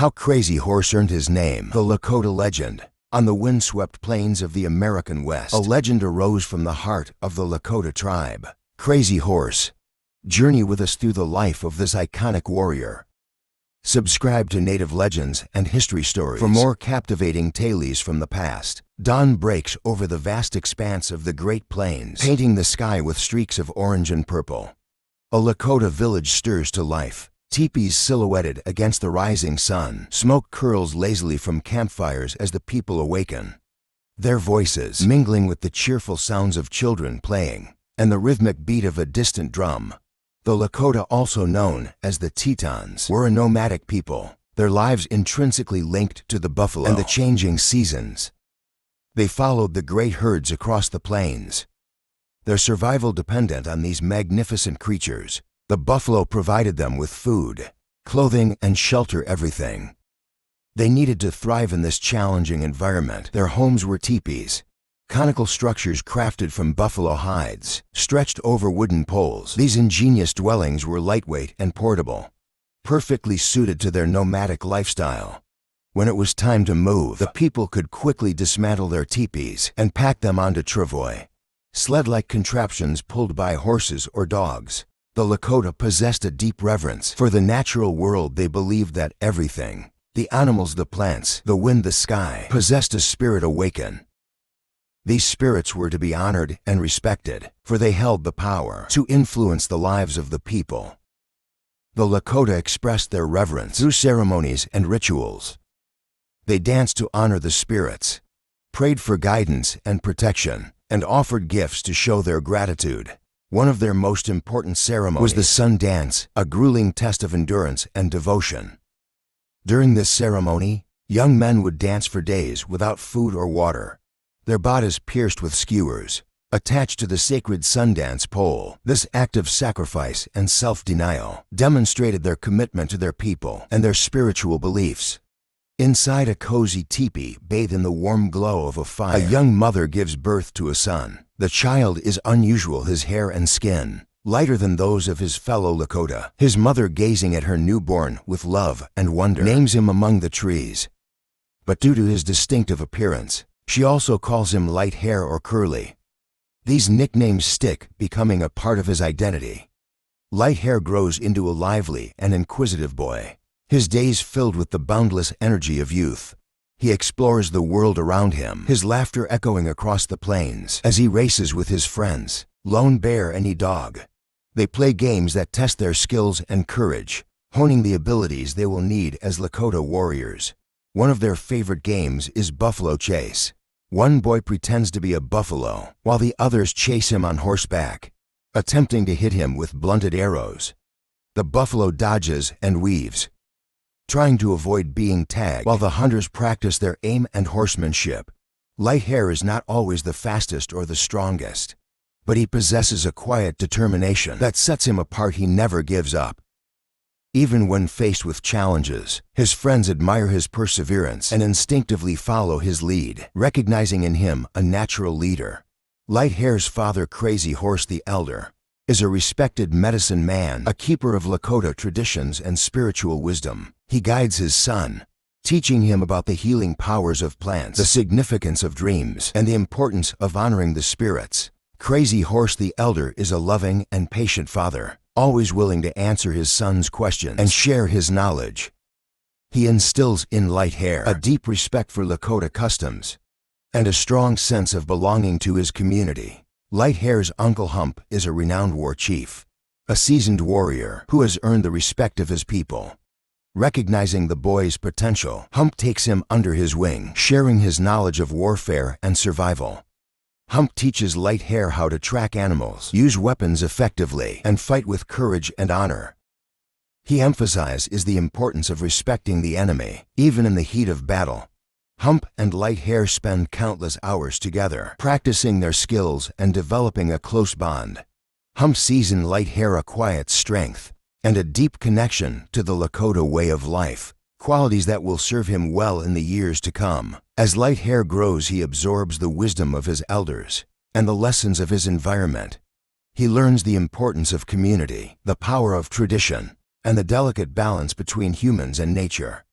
How Crazy Horse Earned His Name. The Lakota Legend. On the windswept plains of the American West, a legend arose from the heart of the Lakota tribe. Crazy Horse. Journey with us through the life of this iconic warrior. Subscribe to Native Legends and History Stories for more captivating tales from the past. Dawn breaks over the vast expanse of the Great Plains, painting the sky with streaks of orange and purple. A Lakota village stirs to life. Teepees silhouetted against the rising sun. Smoke curls lazily from campfires as the people awaken. Their voices mingling with the cheerful sounds of children playing and the rhythmic beat of a distant drum. The Lakota, also known as the Tetons, were a nomadic people, their lives intrinsically linked to the buffalo and the changing seasons. They followed the great herds across the plains, their survival dependent on these magnificent creatures. The buffalo provided them with food, clothing, and shelter, everything they needed to thrive in this challenging environment. Their homes were teepees, conical structures crafted from buffalo hides, stretched over wooden poles. These ingenious dwellings were lightweight and portable, perfectly suited to their nomadic lifestyle. When it was time to move, the people could quickly dismantle their teepees and pack them onto travois, sled-like contraptions pulled by horses or dogs. The Lakota possessed a deep reverence for the natural world. They believed that everything, the animals, the plants, the wind, the sky, possessed a spirit awaken. These spirits were to be honored and respected, for they held the power to influence the lives of the people. The Lakota expressed their reverence through ceremonies and rituals. They danced to honor the spirits, prayed for guidance and protection, and offered gifts to show their gratitude. One of their most important ceremonies was the sun dance, a grueling test of endurance and devotion. During this ceremony, young men would dance for days without food or water, their bodies pierced with skewers, attached to the sacred Sundance pole. This act of sacrifice and self-denial demonstrated their commitment to their people and their spiritual beliefs. Inside a cozy teepee, bathed in the warm glow of a fire, a young mother gives birth to a son. The child is unusual, his hair and skin lighter than those of his fellow Lakota. His mother, gazing at her newborn with love and wonder, names him Among the Trees. But due to his distinctive appearance, she also calls him Light Hair or Curly. These nicknames stick, becoming a part of his identity. Light Hair grows into a lively and inquisitive boy, his days filled with the boundless energy of youth. He explores the world around him, his laughter echoing across the plains as he races with his friends, Lone Bear and E-Dog. They play games that test their skills and courage, honing the abilities they will need as Lakota warriors. One of their favorite games is Buffalo Chase. One boy pretends to be a buffalo, while the others chase him on horseback, attempting to hit him with blunted arrows. The buffalo dodges and weaves, trying to avoid being tagged, while the hunters practice their aim and horsemanship. Light Hair is not always the fastest or the strongest, but he possesses a quiet determination that sets him apart. He never gives up. Even when faced with challenges, his friends admire his perseverance and instinctively follow his lead, recognizing in him a natural leader. Light Hair's father, Crazy Horse the Elder, is a respected medicine man, a keeper of Lakota traditions and spiritual wisdom. He guides his son, teaching him about the healing powers of plants, the significance of dreams, and the importance of honoring the spirits. Crazy Horse the Elder is a loving and patient father, always willing to answer his son's questions and share his knowledge. He instills in Light Hair a deep respect for Lakota customs and a strong sense of belonging to his community. Light Hair's uncle Hump is a renowned war chief, a seasoned warrior who has earned the respect of his people. Recognizing the boy's potential, Hump takes him under his wing, sharing his knowledge of warfare and survival. Hump teaches Light Hair how to track animals, use weapons effectively, and fight with courage and honor. He emphasizes the importance of respecting the enemy, even in the heat of battle. Hump and Light Hair spend countless hours together, practicing their skills and developing a close bond. Hump sees in Light Hair a quiet strength and a deep connection to the Lakota way of life, qualities that will serve him well in the years to come. As Light Hair grows, he absorbs the wisdom of his elders and the lessons of his environment. He learns the importance of community, the power of tradition, and the delicate balance between humans and nature.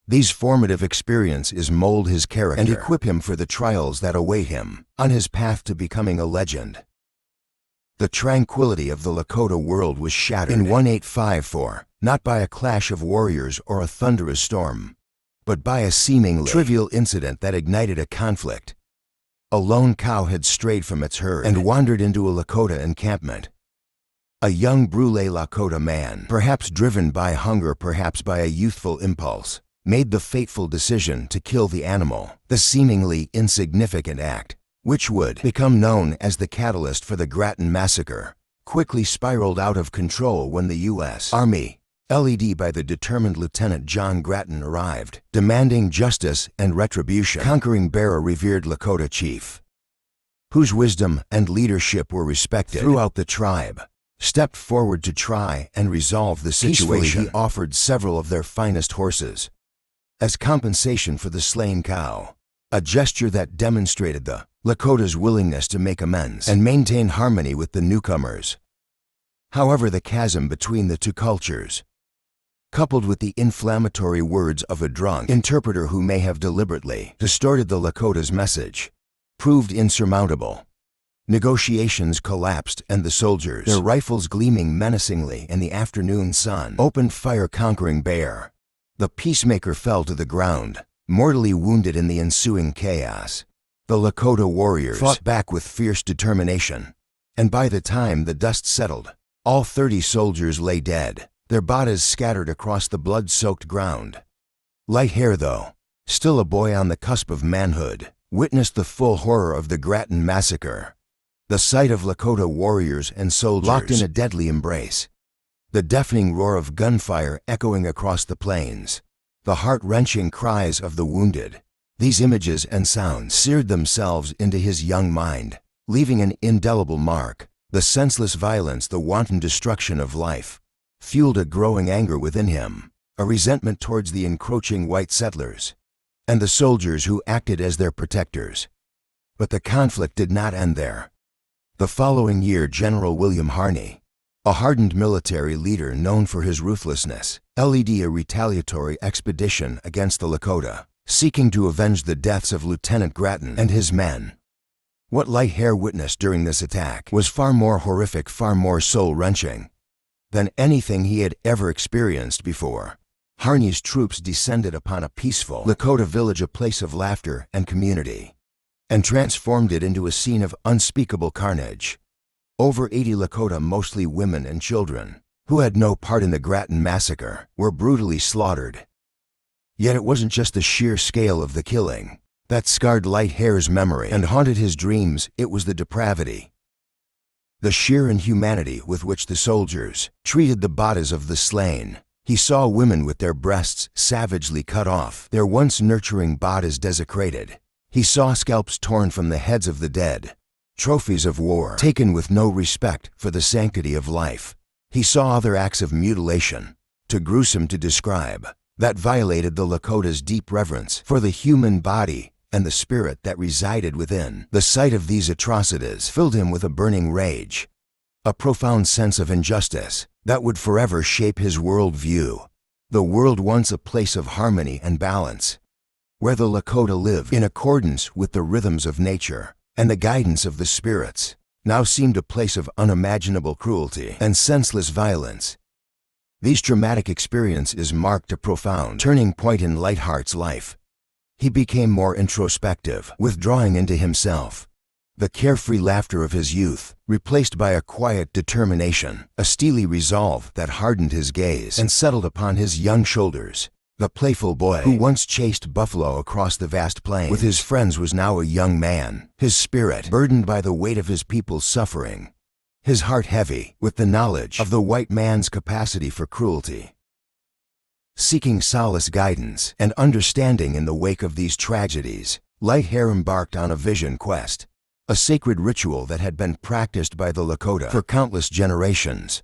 These formative experiences mold his character and equip him for the trials that await him on his path to becoming a legend. The tranquility of the Lakota world was shattered in 1854, not by a clash of warriors or a thunderous storm, but by a seemingly trivial incident that ignited a conflict. A lone cow had strayed from its herd and wandered into a Lakota encampment. A young Brule Lakota man, perhaps driven by hunger, perhaps by a youthful impulse, made the fateful decision to kill the animal. The seemingly insignificant act, which would become known as the catalyst for the Grattan Massacre, quickly spiraled out of control when the U.S. Army, led by the determined Lieutenant John Grattan, arrived, demanding justice and retribution. Conquering Bear, a revered Lakota chief, whose wisdom and leadership were respected throughout the tribe, stepped forward to try and resolve the situation. Peacefully, he offered several of their finest horses as compensation for the slain cow, a gesture that demonstrated the Lakota's willingness to make amends and maintain harmony with the newcomers. However, the chasm between the two cultures, coupled with the inflammatory words of a drunk interpreter who may have deliberately distorted the Lakota's message, proved insurmountable. Negotiations collapsed and the soldiers, their rifles gleaming menacingly in the afternoon sun, opened fire. Conquering Bear, the peacemaker, fell to the ground, mortally wounded in the ensuing chaos. The Lakota warriors fought back with fierce determination, and by the time the dust settled, all 30 soldiers lay dead, their bodies scattered across the blood-soaked ground. Light Hair, though still a boy on the cusp of manhood, witnessed the full horror of the Grattan Massacre. The sight of Lakota warriors and soldiers locked in a deadly embrace, the deafening roar of gunfire echoing across the plains, the heart-wrenching cries of the wounded. These images and sounds seared themselves into his young mind, leaving an indelible mark. The senseless violence, the wanton destruction of life, fueled a growing anger within him, a resentment towards the encroaching white settlers and the soldiers who acted as their protectors. But the conflict did not end there. The following year, General William Harney, a hardened military leader known for his ruthlessness, led a retaliatory expedition against the Lakota, seeking to avenge the deaths of Lieutenant Grattan and his men. What Light Hair witnessed during this attack was far more horrific, far more soul-wrenching than anything he had ever experienced before. Harney's troops descended upon a peaceful Lakota village, a place of laughter and community, and transformed it into a scene of unspeakable carnage. Over 80 Lakota, mostly women and children, who had no part in the Grattan Massacre, were brutally slaughtered. Yet it wasn't just the sheer scale of the killing that scarred Light Hair's memory and haunted his dreams. It was the depravity, the sheer inhumanity with which the soldiers treated the bodies of the slain. He saw women with their breasts savagely cut off, their once nurturing bodies desecrated. He saw scalps torn from the heads of the dead, trophies of war taken with no respect for the sanctity of life. He saw other acts of mutilation, too gruesome to describe, that violated the Lakota's deep reverence for the human body and the spirit that resided within. The sight of these atrocities filled him with a burning rage, a profound sense of injustice that would forever shape his worldview. The world, once a place of harmony and balance, where the Lakota lived in accordance with the rhythms of nature and the guidance of the spirits, now seemed a place of unimaginable cruelty and senseless violence. These traumatic experiences marked a profound turning point in Light Hair's life. He became more introspective, withdrawing into himself. The carefree laughter of his youth, replaced by a quiet determination, a steely resolve that hardened his gaze and settled upon his young shoulders. The playful boy who once chased buffalo across the vast plains with his friends was now a young man, his spirit burdened by the weight of his people's suffering, his heart heavy with the knowledge of the white man's capacity for cruelty. Seeking solace, guidance, and understanding in the wake of these tragedies, Light Hair embarked on a vision quest, a sacred ritual that had been practiced by the Lakota for countless generations.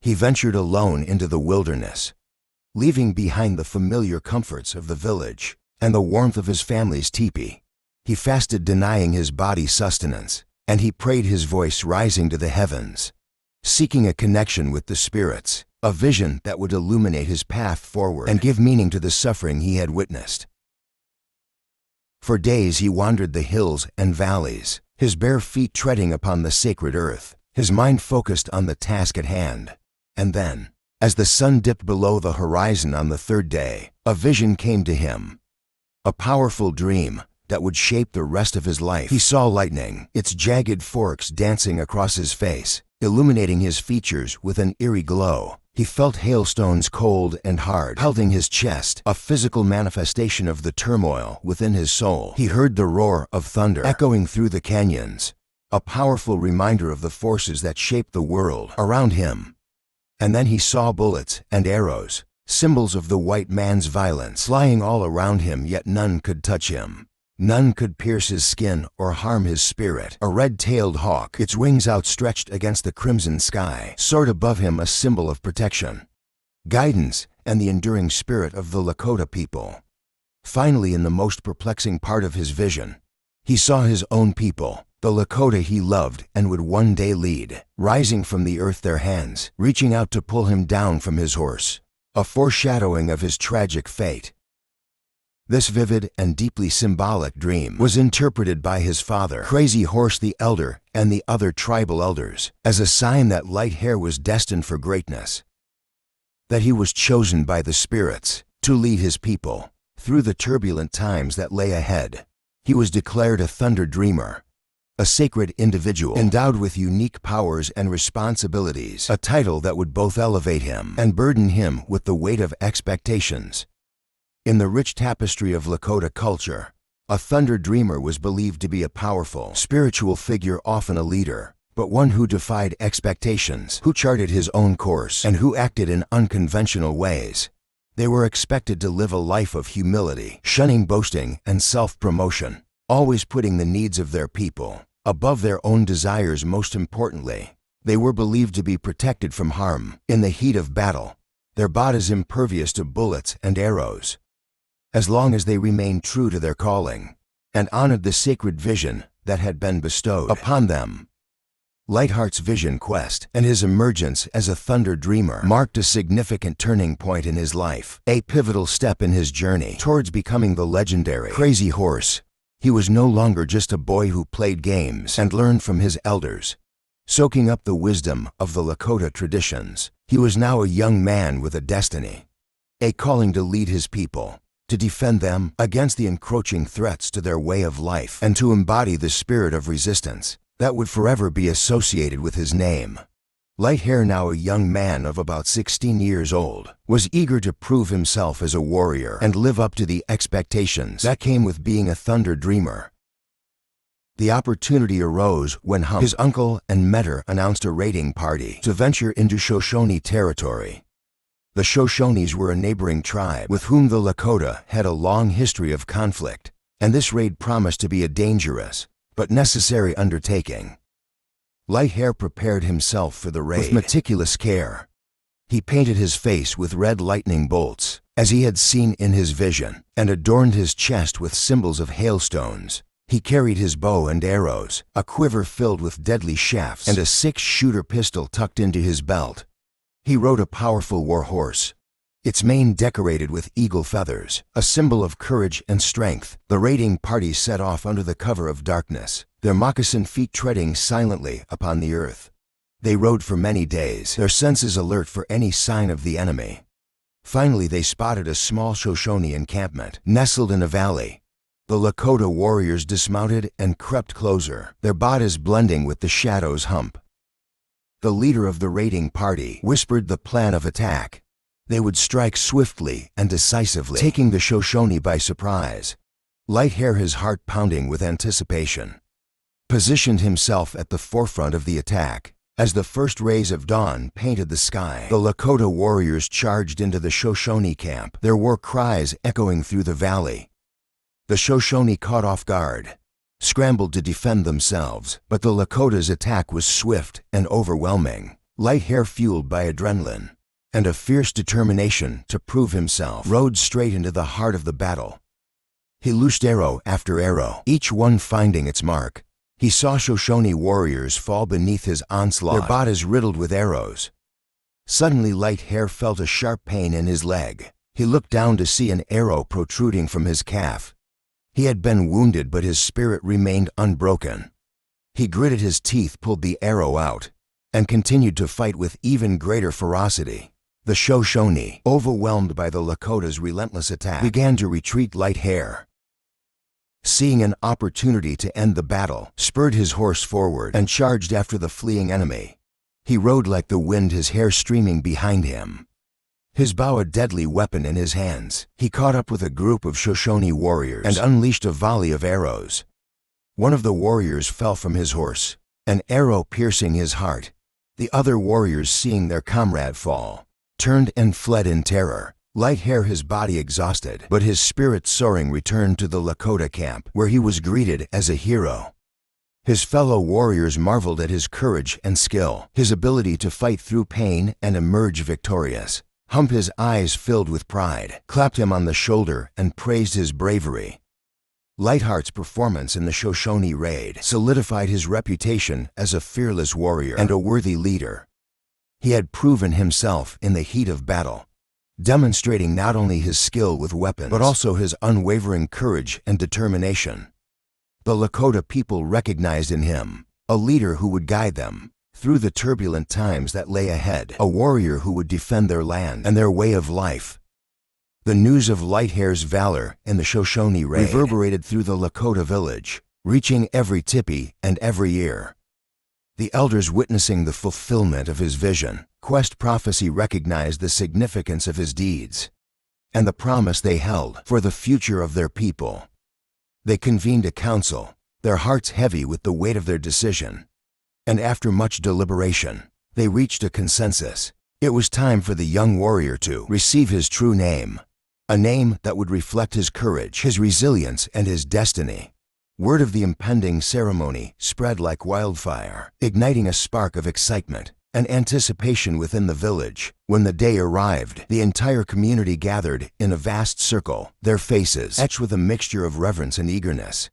He ventured alone into the wilderness, leaving behind the familiar comforts of the village and the warmth of his family's teepee. He fasted, denying his body sustenance, and he prayed, his voice rising to the heavens, seeking a connection with the spirits. a vision that would illuminate his path forward and give meaning to the suffering he had witnessed. For days he wandered the hills and valleys, his bare feet treading upon the sacred earth, his mind focused on the task at hand. And then, as the sun dipped below the horizon on the third day, a vision came to him. A powerful dream that would shape the rest of his life. He saw lightning, its jagged forks dancing across his face, illuminating his features with an eerie glow. He felt hailstones cold and hard pelting his chest, a physical manifestation of the turmoil within his soul. He heard the roar of thunder echoing through the canyons, a powerful reminder of the forces that shaped the world around him. And then he saw bullets and arrows, symbols of the white man's violence, flying all around him, yet none could touch him. None could pierce his skin or harm his spirit. A red-tailed hawk, its wings outstretched against the crimson sky, soared above him, a symbol of protection, guidance, and the enduring spirit of the Lakota people. Finally, in the most perplexing part of his vision, he saw his own people, the Lakota he loved and would one day lead, rising from the earth, their hands reaching out to pull him down from his horse, a foreshadowing of his tragic fate. This vivid and deeply symbolic dream was interpreted by his father, Crazy Horse the Elder, and the other tribal elders as a sign that Light Hair was destined for greatness, that he was chosen by the spirits to lead his people through the turbulent times that lay ahead. He was declared a Thunder Dreamer, a sacred individual endowed with unique powers and responsibilities, a title that would both elevate him and burden him with the weight of expectations. In the rich tapestry of Lakota culture, a Thunder Dreamer was believed to be a powerful, spiritual figure, often a leader, but one who defied expectations, who charted his own course, and who acted in unconventional ways. They were expected to live a life of humility, shunning boasting and self-promotion, always putting the needs of their people above their own desires. Most importantly, they were believed to be protected from harm in the heat of battle, their bodies impervious to bullets and arrows, as long as they remained true to their calling and honored the sacred vision that had been bestowed upon them. Lightheart's vision quest and his emergence as a Thunder Dreamer marked a significant turning point in his life, a pivotal step in his journey towards becoming the legendary Crazy Horse. He was no longer just a boy who played games and learned from his elders, soaking up the wisdom of the Lakota traditions. He was now a young man with a destiny, a calling to lead his people, to defend them against the encroaching threats to their way of life, and to embody the spirit of resistance that would forever be associated with his name. Light Hair, now a young man of about 16 years old, was eager to prove himself as a warrior and live up to the expectations that came with being a Thunder Dreamer. The opportunity arose when his uncle and mentor announced a raiding party to venture into Shoshone territory. The Shoshones were a neighboring tribe with whom the Lakota had a long history of conflict, and this raid promised to be a dangerous but necessary undertaking. Light Hair prepared himself for the raid with meticulous care. He painted his face with red lightning bolts, as he had seen in his vision, and adorned his chest with symbols of hailstones. He carried his bow and arrows, a quiver filled with deadly shafts, and a 6-shooter pistol tucked into his belt. He rode a powerful war horse, its mane decorated with eagle feathers, a symbol of courage and strength. The raiding party set off under the cover of darkness, their moccasined feet treading silently upon the earth. They rode for many days, their senses alert for any sign of the enemy. Finally, they spotted a small Shoshone encampment nestled in a valley. The Lakota warriors dismounted and crept closer, their bodies blending with the shadow's hump. The leader of the raiding party whispered the plan of attack. They would strike swiftly and decisively, taking the Shoshone by surprise. Light Hair, his heart pounding with anticipation, positioned himself at the forefront of the attack. As the first rays of dawn painted the sky, the Lakota warriors charged into the Shoshone camp, their war cries echoing through the valley. The Shoshone, caught off guard, scrambled to defend themselves, but the Lakota's attack was swift and overwhelming. Light Hair, fueled by adrenaline and a fierce determination to prove himself, rode straight into the heart of the battle. He loosed arrow after arrow, each one finding its mark. He saw Shoshone warriors fall beneath his onslaught, their bodies riddled with arrows. Suddenly Light Hair felt a sharp pain in his leg. He looked down to see an arrow protruding from his calf. He had been wounded, but his spirit remained unbroken. He gritted his teeth, pulled the arrow out, and continued to fight with even greater ferocity. The Shoshone, overwhelmed by the Lakota's relentless attack, began to retreat. Light Hair, seeing an opportunity to end the battle, spurred his horse forward and charged after the fleeing enemy. He rode like the wind, his hair streaming behind him, his bow a deadly weapon in his hands. He caught up with a group of Shoshone warriors and unleashed a volley of arrows. One of the warriors fell from his horse, an arrow piercing his heart. The other warriors, seeing their comrade fall, turned and fled in terror. Light Hair, his body exhausted, but his spirit soaring, returned to the Lakota camp, where he was greeted as a hero. His fellow warriors marveled at his courage and skill, his ability to fight through pain and emerge victorious. Hump, his eyes filled with pride, clapped him on the shoulder and praised his bravery. Lightheart's performance in the Shoshone raid solidified his reputation as a fearless warrior and a worthy leader. He had proven himself in the heat of battle, demonstrating not only his skill with weapons, but also his unwavering courage and determination. The Lakota people recognized in him a leader who would guide them through the turbulent times that lay ahead, a warrior who would defend their land and their way of life. The news of Light Hair's valor in the Shoshone raid reverberated through the Lakota village, reaching every tipi and every ear. The elders, witnessing the fulfillment of his vision, quest prophecy, recognized the significance of his deeds and the promise they held for the future of their people. They convened a council, their hearts heavy with the weight of their decision, and after much deliberation, they reached a consensus. It was time for the young warrior to receive his true name, a name that would reflect his courage, his resilience, and his destiny. Word of the impending ceremony spread like wildfire, igniting a spark of excitement and anticipation within the village. When the day arrived, the entire community gathered in a vast circle, their faces etched with a mixture of reverence and eagerness.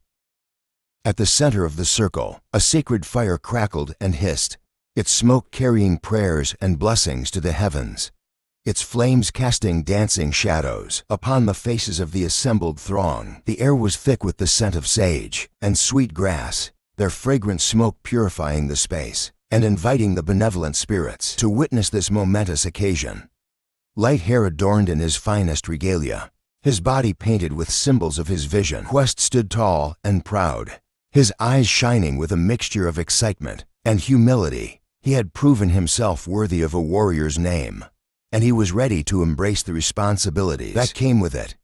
At the center of the circle, a sacred fire crackled and hissed, its smoke carrying prayers and blessings to the heavens, its flames casting dancing shadows upon the faces of the assembled throng. The air was thick with the scent of sage and sweet grass, their fragrant smoke purifying the space and inviting the benevolent spirits to witness this momentous occasion. Light Hair, adorned in his finest regalia, his body painted with symbols of his vision, Quest stood tall and proud, his eyes shining with a mixture of excitement and humility. He had proven himself worthy of a warrior's name, and he was ready to embrace the responsibilities that came with it.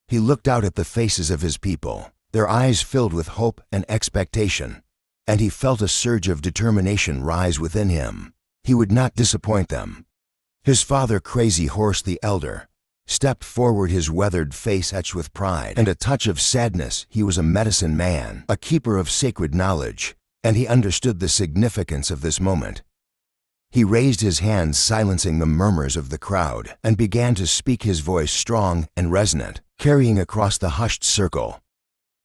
He looked out at the faces of his people, their eyes filled with hope and expectation, and he felt a surge of determination rise within him. He would not disappoint them. His father, Crazy Horse the Elder, stepped forward, his weathered face etched with pride and a touch of sadness. He was a medicine man, a keeper of sacred knowledge, and he understood the significance of this moment. He raised his hands, silencing the murmurs of the crowd, and began to speak, his voice strong and resonant, carrying across the hushed circle.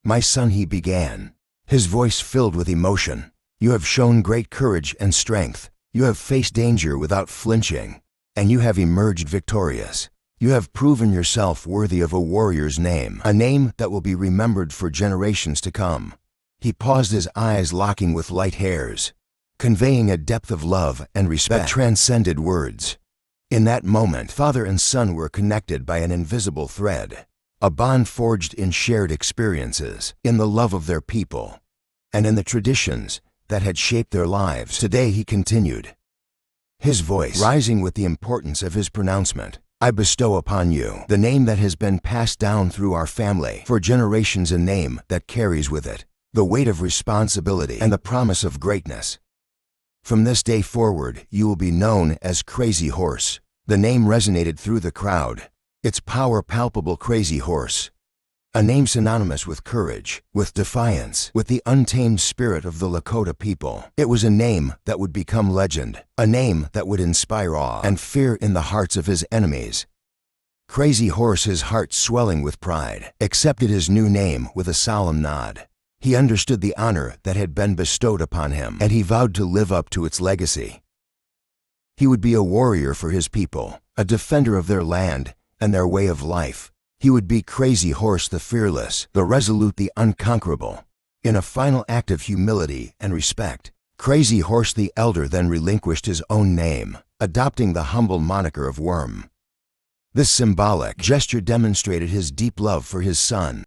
"My son," he began, his voice filled with emotion, "you have shown great courage and strength. You have faced danger without flinching, and you have emerged victorious. You have proven yourself worthy of a warrior's name, a name that will be remembered for generations to come." He paused, his eyes locking with Light Hair's, conveying a depth of love and respect that transcended words. In that moment, father and son were connected by an invisible thread, a bond forged in shared experiences, in the love of their people, and in the traditions that had shaped their lives. "Today," he continued, his voice rising with the importance of his pronouncement, "I bestow upon you the name that has been passed down through our family for generations, a name that carries with it the weight of responsibility and the promise of greatness. From this day forward, you will be known as Crazy Horse." The name resonated through the crowd, its power palpable. Crazy Horse, a name synonymous with courage, with defiance, with the untamed spirit of the Lakota people. It was a name that would become legend, a name that would inspire awe and fear in the hearts of his enemies. Crazy Horse, his heart swelling with pride, accepted his new name with a solemn nod. He understood the honor that had been bestowed upon him, and he vowed to live up to its legacy. He would be a warrior for his people, a defender of their land and their way of life. He would be Crazy Horse the fearless, the resolute, the unconquerable. In a final act of humility and respect, Crazy Horse the elder then relinquished his own name, adopting the humble moniker of Worm. This symbolic gesture demonstrated his deep love for his son